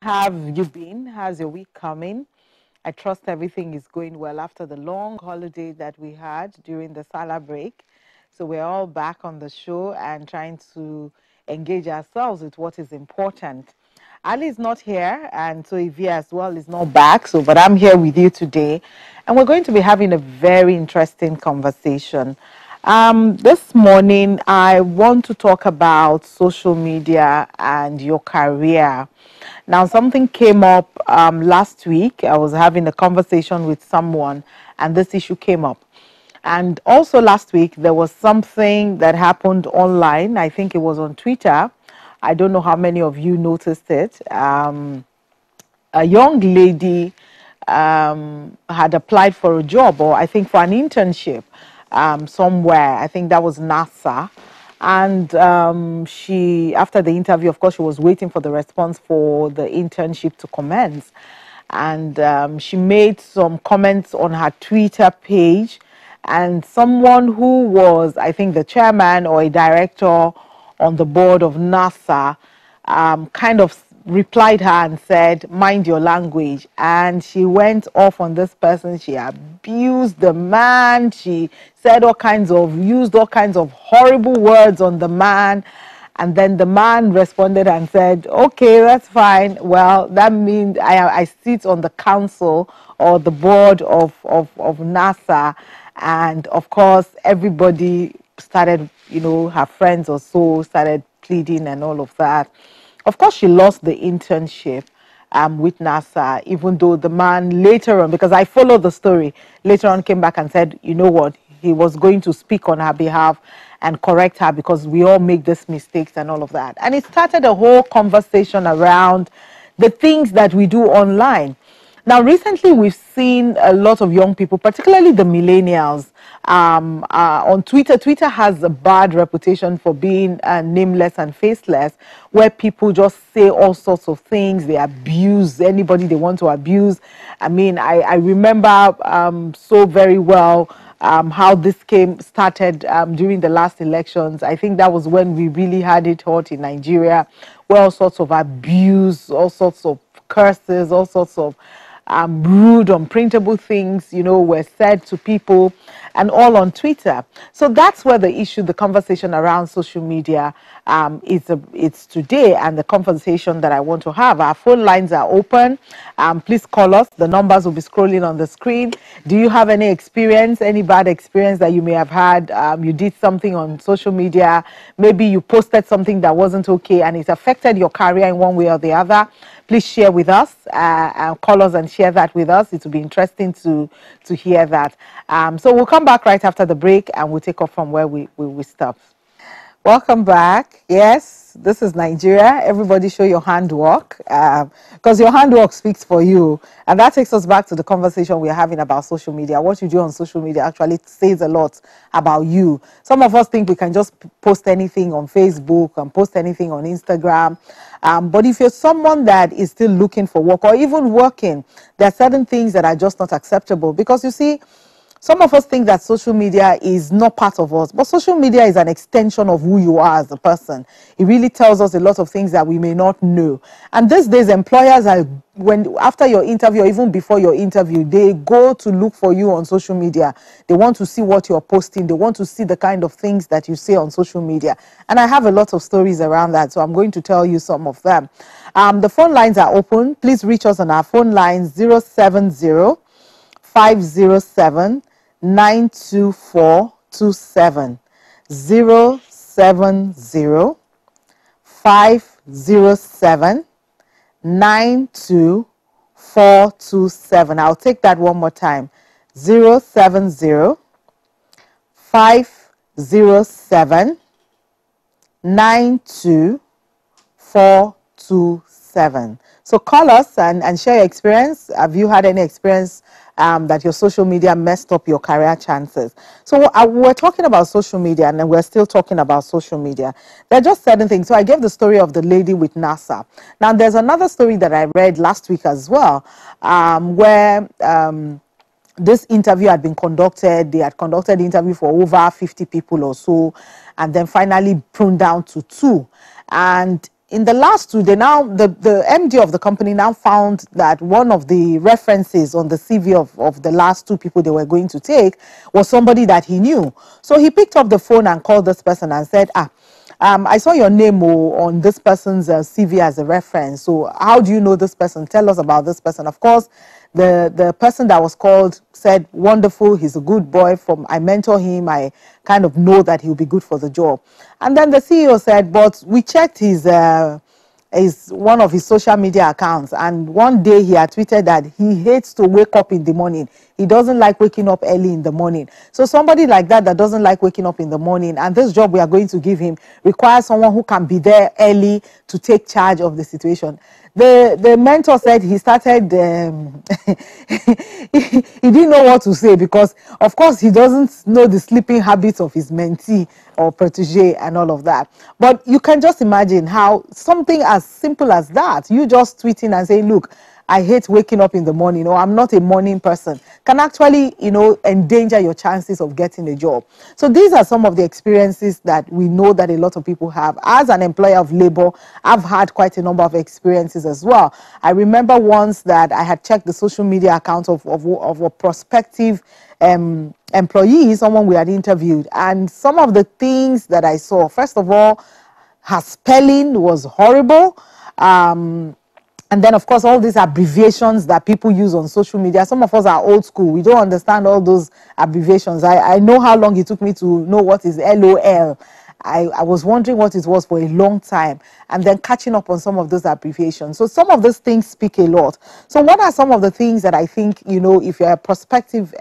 have you been? How's your week coming? I trust everything is going well after the long holiday that we had during the Salah break. So we're all back on the show and trying to engage ourselves with what is important. Ali is not here, and so Ivy as well is not back. So, but I'm here with you today, and we're going to be having a very interesting conversation. This morning, I want to talk about social media and your career. Now, something came up last week. I was having a conversation with someone, and this issue came up. And also last week, there was something that happened online. I think it was on Twitter. I don't know how many of you noticed it. A young lady had applied for a job, or I think for an internship somewhere. I think that was NASA. And she, after the interview, of course, she was waiting for the response for the internship to commence. And she made some comments on her Twitter page. And someone who was, I think, the chairman or a director on the board of NASA kind of replied her and said, mind your language. And she went off on this person. She abused the man. She said used all kinds of horrible words on the man. And then the man responded and said, okay, that's fine. Well, that means I sit on the council or the board of NASA. And of course, everybody started, her friends or so started pleading and all of that. Of course, she lost the internship with NASA, even though the man later on, because I followed the story, later on came back and said, you know what, he was going to speak on her behalf and correct her because we all make these mistakes and all of that. And it started a whole conversation around the things that we do online. Now, recently, we've seen a lot of young people, particularly the millennials, on Twitter. Twitter has a bad reputation for being nameless and faceless, where people just say all sorts of things. They abuse anybody they want to abuse. I mean, I remember so very well how this started during the last elections. I think that was when we really had it hot in Nigeria, where all sorts of abuse, all sorts of curses, all sorts of rude, unprintable things, were said to people, and all on Twitter. So that's where the conversation around social media it's today, and the conversation that I want to have. Our phone lines are open. Please call us. The numbers will be scrolling on the screen. Do you have any experience, any bad experience that you may have had? You did something on social media. Maybe you posted something that wasn't okay and it affected your career in one way or the other. Please share with us, call us and share that with us. It will be interesting to hear that. So we'll come back right after the break and we'll take off from where we stopped. Welcome back. Yes, this is Nigeria. Everybody show your handwork because your handwork speaks for you. And that takes us back to the conversation we're having about social media. What you do on social media actually says a lot about you. Some of us think we can just post anything on Facebook and post anything on Instagram. But if you're someone that is still looking for work or even working, there are certain things that are just not acceptable. Because you see, some of us think that social media is not part of us, but social media is an extension of who you are as a person. It really tells us a lot of things that we may not know. And these days, employers are, after your interview or even before your interview, they go to look for you on social media. They want to see what you're posting. They want to see the kind of things that you say on social media. And I have a lot of stories around that, so I'm going to tell you some of them. The phone lines are open. Please reach us on our phone lines 070 507 92427 070 507 92427. I'll take that one more time. 070 507 92427. So call us and share your experience. Have you had any experience that your social media messed up your career chances? So we're talking about social media, and we're still talking about social media. There are just certain things. So I gave the story of the lady with NASA. Now, there's another story that I read last week as well, where this interview had been conducted. They had conducted the interview for over 50 people or so, and then finally pruned down to 2. And in the last two, the MD of the company now found that one of the references on the CV of the last two people they were going to take was somebody that he knew. So he picked up the phone and called this person and said, I saw your name on this person's CV as a reference. So how do you know this person? Tell us about this person. Of course, the person that was called said, wonderful, he's a good boy. I mentor him. I kind of know that he'll be good for the job. And then the CEO said, but we checked his one of his social media accounts, and one day he had tweeted that he hates to wake up in the morning. He doesn't like waking up early in the morning. So somebody like that doesn't like waking up in the morning, and this job we are going to give him requires someone who can be there early to take charge of the situation. The mentor said he started, he didn't know what to say, because of course he doesn't know the sleeping habits of his mentee or protege and all of that. But you can just imagine how something as simple as that, you just tweeting and saying, look, I hate waking up in the morning, or I'm not a morning person, can actually, endanger your chances of getting a job. So these are some of the experiences that we know that a lot of people have. As an employer of labor, I've had quite a number of experiences as well. I remember once that I had checked the social media account of a prospective employee, someone we had interviewed, and some of the things that I saw, first of all, her spelling was horrible. And then, of course, all these abbreviations that people use on social media. Some of us are old school. We don't understand all those abbreviations. I know how long it took me to know what is LOL. I was wondering what it was for a long time, and then catching up on some of those abbreviations. So some of those things speak a lot. So what are some of the things that I think, if you're a prospective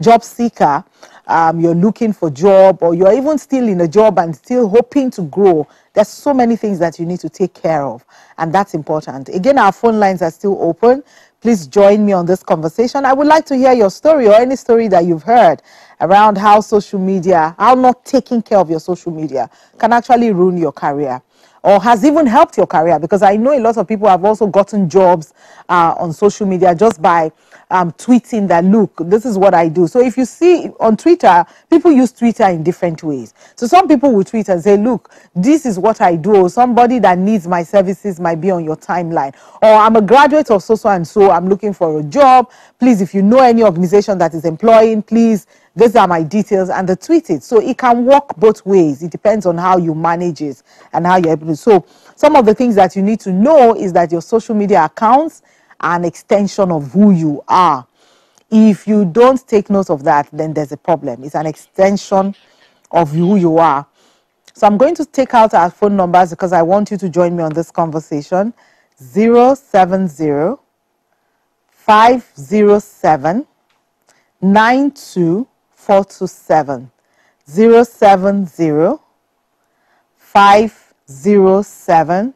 job seeker, you're looking for job, or you're even still in a job and still hoping to grow, there's so many things that you need to take care of, and that's important. Again, our phone lines are still open. Please join me on this conversation. I would like to hear your story, or any story that you've heard around how social media, how not taking care of your social media can actually ruin your career, or has even helped your career, because I know a lot of people have also gotten jobs on social media just by tweeting that, look, this is what I do. So if you see on Twitter, people use Twitter in different ways. So some people will tweet and say, look, this is what I do. Or somebody that needs my services might be on your timeline. Or I'm a graduate of so and so, I'm looking for a job. Please, if you know any organization that is employing, please, these are my details, and they tweet it. So it can work both ways. It depends on how you manage it and how you're able to. So some of the things that you need to know is that your social media accounts are an extension of who you are. If you don't take note of that, then there's a problem. It's an extension of who you are. So I'm going to take out our phone numbers because I want you to join me on this conversation. 070 507 92427. 070 507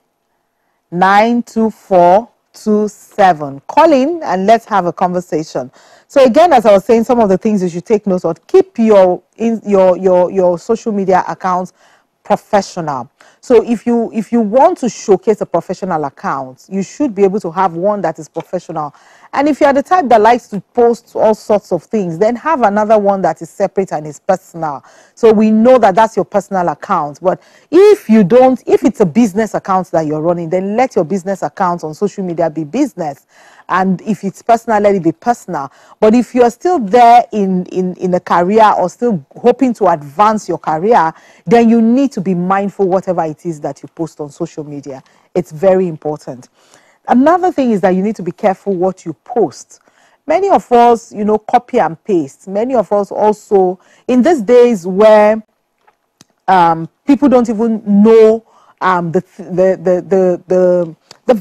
92427. Call in and let's have a conversation. So again, as I was saying, some of the things you should take note of: keep your social media accounts professional. So if you want to showcase a professional account, you should be able to have one that is professional. And if you're the type that likes to post all sorts of things, then have another one that is separate and is personal. So we know that that's your personal account. But if it's a business account that you're running, then let your business account on social media be business. And if it's personal, let it be personal. But if you're still there in a career, or still hoping to advance your career, then you need to be mindful whatever it is that you post on social media. It's very important. Another thing is that you need to be careful what you post. Many of us, copy and paste. Many of us also, in these days where people don't even know the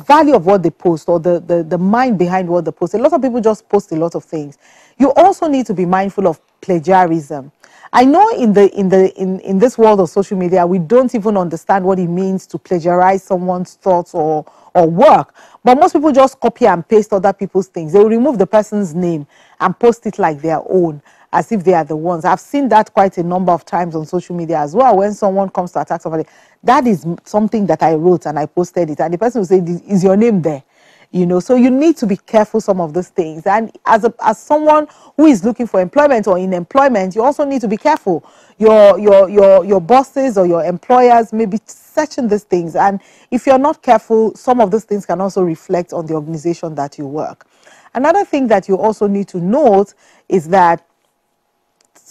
value of what they post, or the mind behind what they post. A lot of people just post a lot of things. You also need to be mindful of plagiarism. I know in this world of social media, we don't even understand what it means to plagiarize someone's thoughts or work. But most people just copy and paste other people's things. They will remove the person's name and post it like their own, as if they are the ones. I've seen that quite a number of times on social media as well. When someone comes to attack somebody, that is something that I wrote and I posted it, and the person will say, is your name there? you know. So you need to be careful some of those things. And as someone who is looking for employment or in employment, you also need to be careful. Your bosses or your employers may be searching these things, and if you're not careful, some of those things can also reflect on the organization that you work. Another thing that you also need to note is that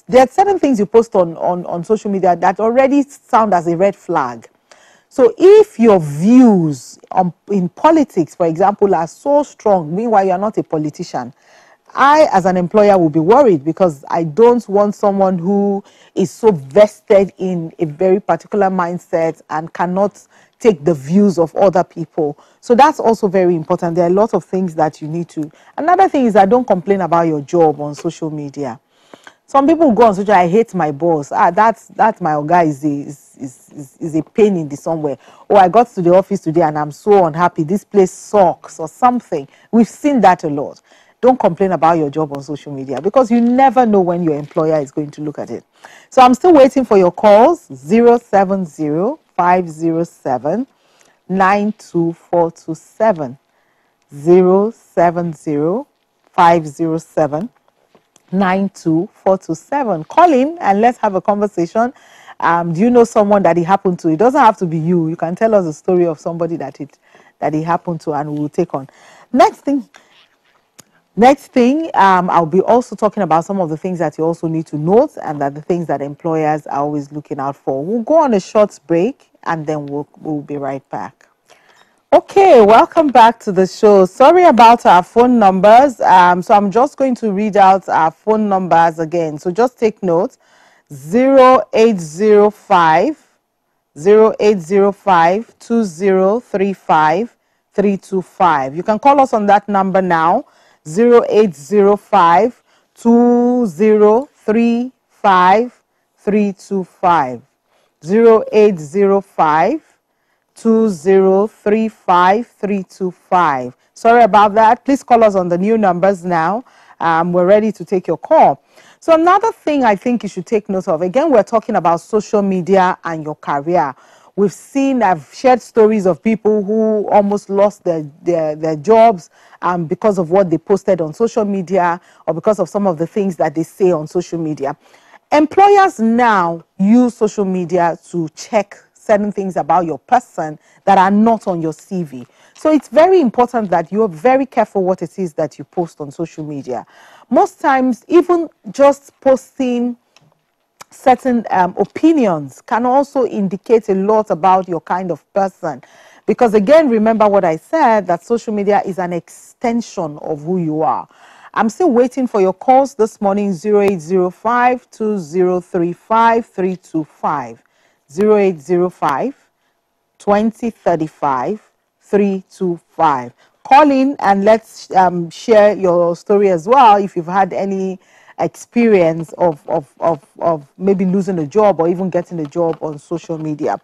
there are certain things you post on social media that already sound as a red flag. So if your views in politics, for example, are so strong, meanwhile you're not a politician, I, as an employer, will be worried, because I don't want someone who is so vested in a very particular mindset and cannot take the views of other people. So that's also very important. There are a lot of things that you need to. Another thing is that don't complain about your job on social media. Some people go on social, I hate my boss. That's my guy is a pain in the somewhere. Oh, I got to the office today and I'm so unhappy. This place sucks or something. We've seen that a lot. Don't complain about your job on social media, because you never know when your employer is going to look at it. So I'm still waiting for your calls. 070-507-92427. 070-507-92427. Call in and let's have a conversation. Do you know someone that it happened to? It doesn't have to be you. You can tell us a story of somebody that it happened to, and we'll take on. Next thing, I'll be also talking about some of the things that you also need to note, and that the things that employers are always looking out for. We'll go on a short break and then we'll be right back. Okay, welcome back to the show. Sorry about our phone numbers. So I'm just going to read out our phone numbers again. So just take note. 0805 2035 325. You can call us on that number now. 0805 2035 325. 0805 2035325. Sorry about that. Please call us on the new numbers now. We're ready to take your call. So another thing I think you should take note of, again, we're talking about social media and your career. I've shared stories of people who almost lost their jobs because of what they posted on social media, or because of some of the things that they say on social media. Employers now use social media to check certain things about your person that are not on your CV. So it's very important that you're very careful what it is that you post on social media. Most times, even just posting certain opinions can also indicate a lot about your kind of person. Because again, remember what I said, that social media is an extension of who you are. I'm still waiting for your calls this morning. 0805 2035 325. 0805 2035 325. Call in and let's share your story as well, if you've had any experience of maybe losing a job or even getting a job on social media.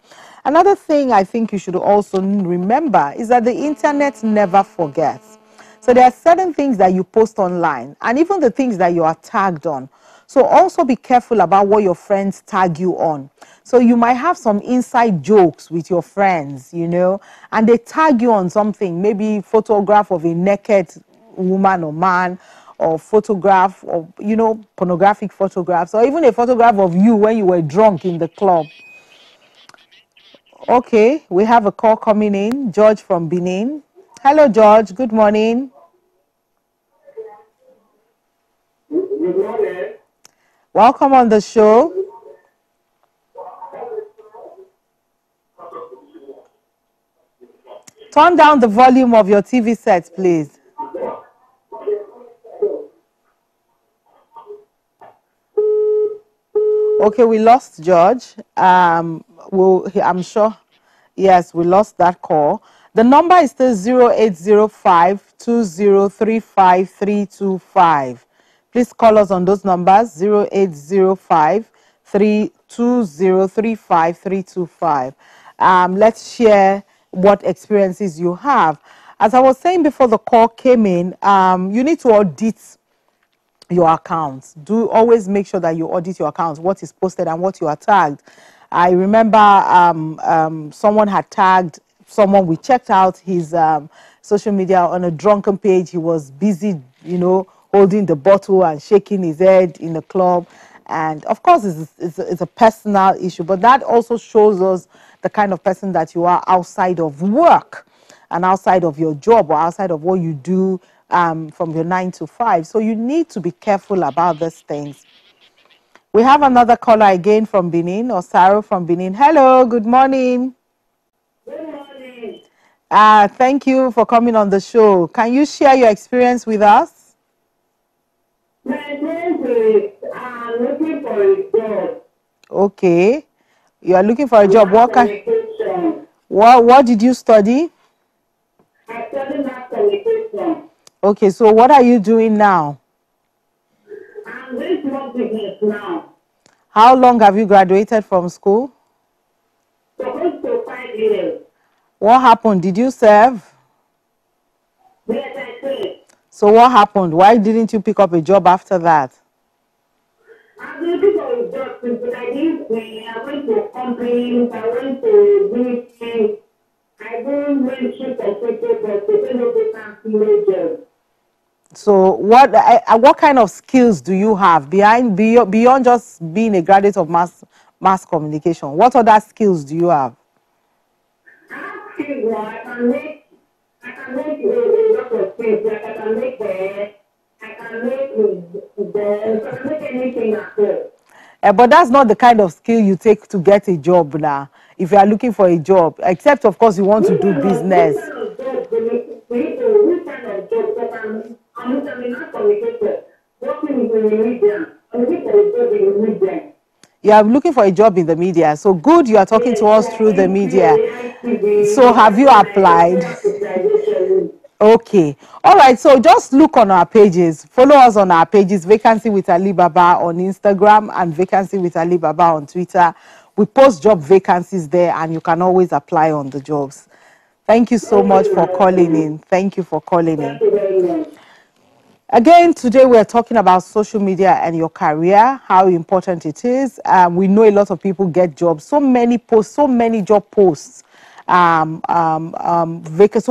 Another thing I think you should also remember is that the internet never forgets. So there are certain things that you post online, and even the things that you are tagged on. So also be careful about what your friends tag you on. So you might have some inside jokes with your friends, you know, and they tag you on something, maybe photograph of a naked woman or man, or photograph of, you know, pornographic photographs, or even a photograph of you when you were drunk in the club. Okay, we have a call coming in. George from Benin. Hello, George. Good morning. Good morning. Welcome on the show. Turn down the volume of your TV set, please. Okay, we lost George. I'm sure. Yes, we lost that call. The number is still 0805 2035 325. Please call us on those numbers, 0805 2035 325. Let's share what experiences you have. As I was saying before the call came in, you need to audit your accounts. Do always make sure that you audit your accounts, what is posted and what you are tagged. I remember someone had tagged someone, we checked out his social media on a drunken page. He was busy, holding the bottle and shaking his head in the club. And of course, it's a personal issue, but that also shows us the kind of person that you are outside of work and outside of your job or outside of what you do from your 9 to 5. So you need to be careful about these things. We have another caller again from Benin, or Sarah from Benin. Hello, good morning. Good morning. Thank you for coming on the show. Can you share your experience with us? My name is I'm looking for a job. Okay. You are looking for a job. Mass communication. What did you study? I study mass communication. Okay, so what are you doing now? I'm doing small business now. How long have you graduated from school? Supposed to 5 years. What happened? Did you serve? Yes, I said. So what happened? Why didn't you pick up a job after that? I'm looking for a job because I didn't I went to companies, I went to ministry, I didn't ministry for people, but they don't know they can't see job. So what kind of skills do you have beyond just being a graduate of mass communication? What other skills do you have? I have skills now. I can make a lot of things. Like I can make hair, I can make I can make anything at all. But that's not the kind of skill you take to get a job now. If you are looking for a job, except of course you want to do business. Which kind of job do you which kind of job? Because I'm not communicator. Working in the media. I'm looking for a job in the media. You are looking for a job in the media. So good, you are talking to us through the media. So have you applied? Okay. All right. So just look on our pages. Follow us on our pages, Vacancy with Alibaba on Instagram and Vacancy with Alibaba on Twitter. We post job vacancies there and you can always apply on the jobs. Thank you so much for calling in. Thank you for calling in. Thank you very much. Again, today we're talking about social media and your career, how important it is. We know a lot of people get jobs. So many posts, so many job posts, so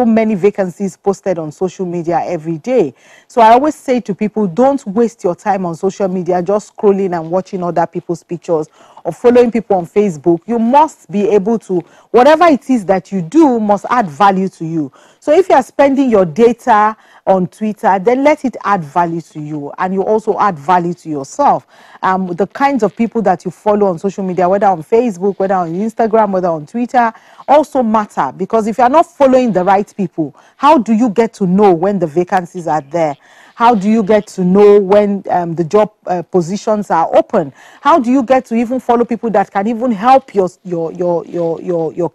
many vacancies posted on social media every day. So I always say to people, don't waste your time on social media just scrolling and watching other people's pictures or following people on Facebook. You must be able to, whatever it is that you do must add value to you. So if you are spending your data on Twitter, then let it add value to you, and you also add value to yourself. The kinds of people that you follow on social media, whether on Facebook, whether on Instagram, whether on Twitter, also matter, because if you are not following the right people, how do you get to know when the vacancies are there? How do you get to know when the job positions are open? How do you get to even follow people that can even help your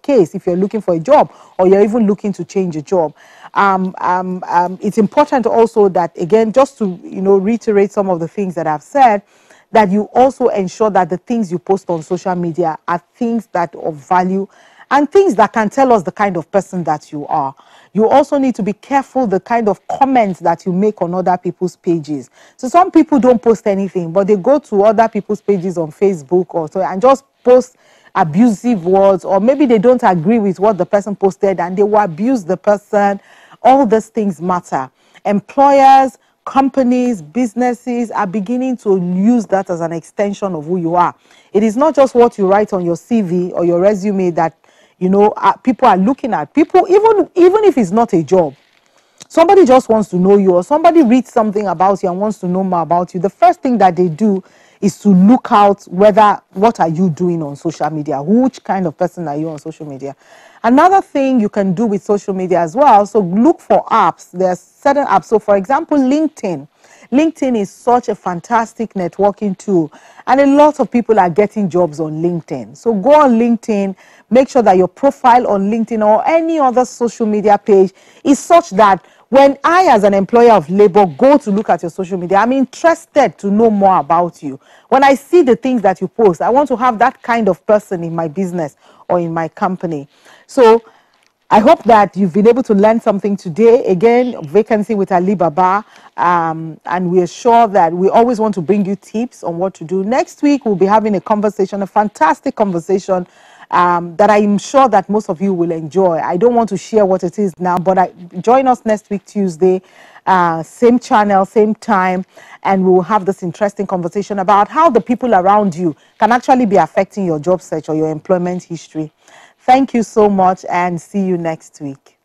case if you're looking for a job or you're even looking to change a job? It's important also that, again, just to reiterate some of the things that I've said, that you also ensure that the things you post on social media are things that are of value and things that can tell us the kind of person that you are. You also need to be careful the kind of comments that you make on other people's pages. So some people don't post anything, but they go to other people's pages on Facebook or so and just post abusive words, or maybe they don't agree with what the person posted and they will abuse the person. All these things matter. Employers, companies, businesses are beginning to use that as an extension of who you are. It is not just what you write on your CV or your resume that people are looking at. People, even if it's not a job, somebody just wants to know you, or somebody reads something about you and wants to know more about you, the first thing that they do is to look out what are you doing on social media, which kind of person are you on social media. Another thing you can do with social media as well, so look for apps. There are certain apps. So for example, LinkedIn is such a fantastic networking tool, and a lot of people are getting jobs on LinkedIn. So go on LinkedIn, make sure that your profile on LinkedIn or any other social media page is such that when I, as an employer of labor, go to look at your social media, I'm interested to know more about you. When I see the things that you post, I want to have that kind of person in my business or in my company. So I hope that you've been able to learn something today. Again, Vacancy with Alibaba, and we are sure that we always want to bring you tips on what to do. Next week, we'll be having a conversation, a fantastic conversation that I'm sure that most of you will enjoy. I don't want to share what it is now, but join us next week, Tuesday, same channel, same time, and we'll have this interesting conversation about how the people around you can actually be affecting your job search or your employment history. Thank you so much, and see you next week.